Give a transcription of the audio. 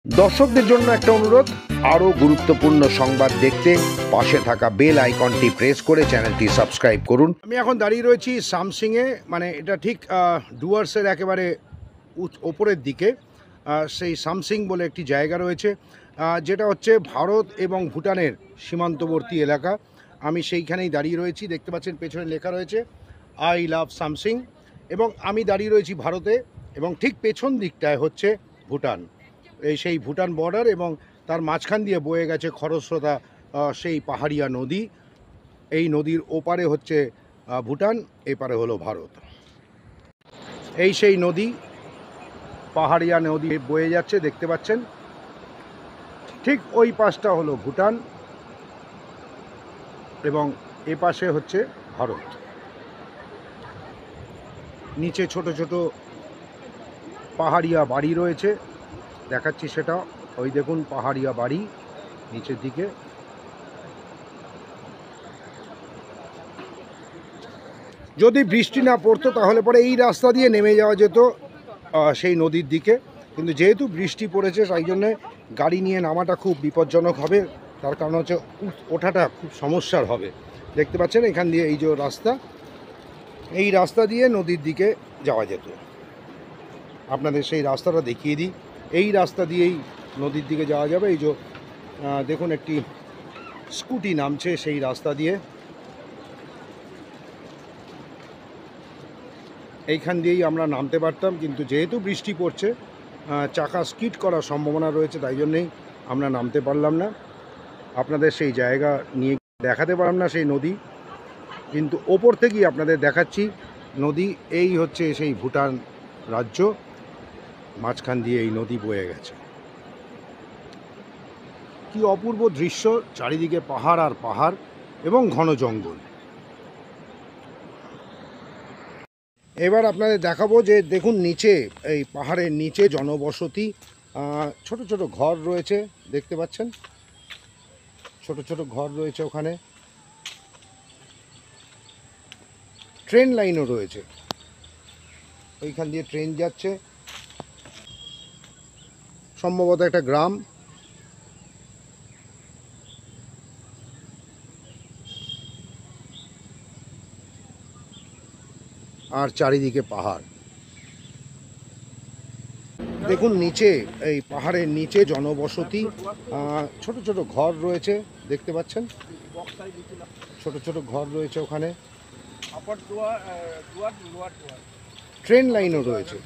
দর্শকদের জন্য একটা অনুরোধ, আরও গুরুত্বপূর্ণ সংবাদ দেখতে পাশে থাকা বেল আইকনটি প্রেস করে চ্যানেলটি সাবস্ক্রাইব করুন। আমি এখন দাঁড়িয়ে রয়েছি সামসিংয়ে, মানে এটা ঠিক ডুয়ার্সের একেবারে ওপরের দিকে। সেই সামসিং বলে একটি জায়গা রয়েছে, যেটা হচ্ছে ভারত এবং ভুটানের সীমান্তবর্তী এলাকা। আমি সেইখানেই দাঁড়িয়ে রয়েছি। দেখতে পাচ্ছেন পেছনে লেখা রয়েছে আই লাভ সামসিং, এবং আমি দাঁড়িয়ে রয়েছি ভারতে, এবং ঠিক পেছন দিকটায় হচ্ছে ভুটান। সেই ভুটান বর্ডার, এবং তার মাঝখান দিয়ে বয়ে গেছে খরস্রোতা সেই পাহাড়িয়া নদী। এই নদীর ওপারে হচ্ছে ভুটান, এপারে হলো ভারত। এই সেই নদী, পাহাড়িয়া নদী বয়ে যাচ্ছে, দেখতে পাচ্ছেন। ঠিক ওই পাশটা হলো ভুটান, এবং এ পাশে হচ্ছে ভারত। নিচে ছোট ছোট পাহাড়িয়া বাড়ি রয়েছে, দেখাচ্ছি সেটা। ওই দেখুন পাহাড়িয়া বাড়ি নিচের দিকে। যদি বৃষ্টি না পড়তো তাহলে পরে এই রাস্তা দিয়ে নেমে যাওয়া যেত সেই নদীর দিকে, কিন্তু যেহেতু বৃষ্টি পড়েছে তাই জন্যে গাড়ি নিয়ে নামাটা খুব বিপজ্জনক হবে। তার কারণ হচ্ছে ওঠাটা খুব সমস্যার হবে। দেখতে পাচ্ছেন এখান দিয়ে এই যে রাস্তা, এই রাস্তা দিয়ে নদীর দিকে যাওয়া যেত। আপনাদের সেই রাস্তাটা দেখিয়ে দিই। এই রাস্তা দিয়েই নদীর দিকে যাওয়া যাবে। এই যে দেখুন একটি স্কুটি নামছে সেই রাস্তা দিয়ে। এইখান দিয়েই আমরা নামতে পারতাম, কিন্তু যেহেতু বৃষ্টি পড়ছে, চাকা স্কিড করার সম্ভাবনা রয়েছে, তাই জন্যেই আমরা নামতে পারলাম না। আপনাদের সেই জায়গা নিয়ে দেখাতে পারলাম না সেই নদী, কিন্তু ওপর থেকেই আপনাদের দেখাচ্ছি নদী। এই হচ্ছে সেই ভুটান রাজ্য, মাঝখান দিয়ে এই নদী বয়ে গেছে। কি অপূর্ব দৃশ্য, চারিদিকে পাহাড় আর পাহাড় এবং ঘন জঙ্গল। এবার আপনাদের দেখাবো যে দেখুন নিচে, এই পাহাড়ের নিচে জনবসতি, ছোট ছোট ঘর রয়েছে, দেখতে পাচ্ছেন ছোট ছোট ঘর রয়েছে ওখানে। ট্রেন লাইনও রয়েছে, ওইখান দিয়ে ট্রেন যাচ্ছে, সম্ভবত একটা গ্রাম। আর চারিদিকে পাহাড়। দেখুন নিচে, এই পাহাড়ের নিচে জনবসতি, ছোট ছোট ঘর রয়েছে, দেখতে পাচ্ছেন ছোট ছোট ঘর রয়েছে ওখানে। ট্রেন লাইনও রয়েছে।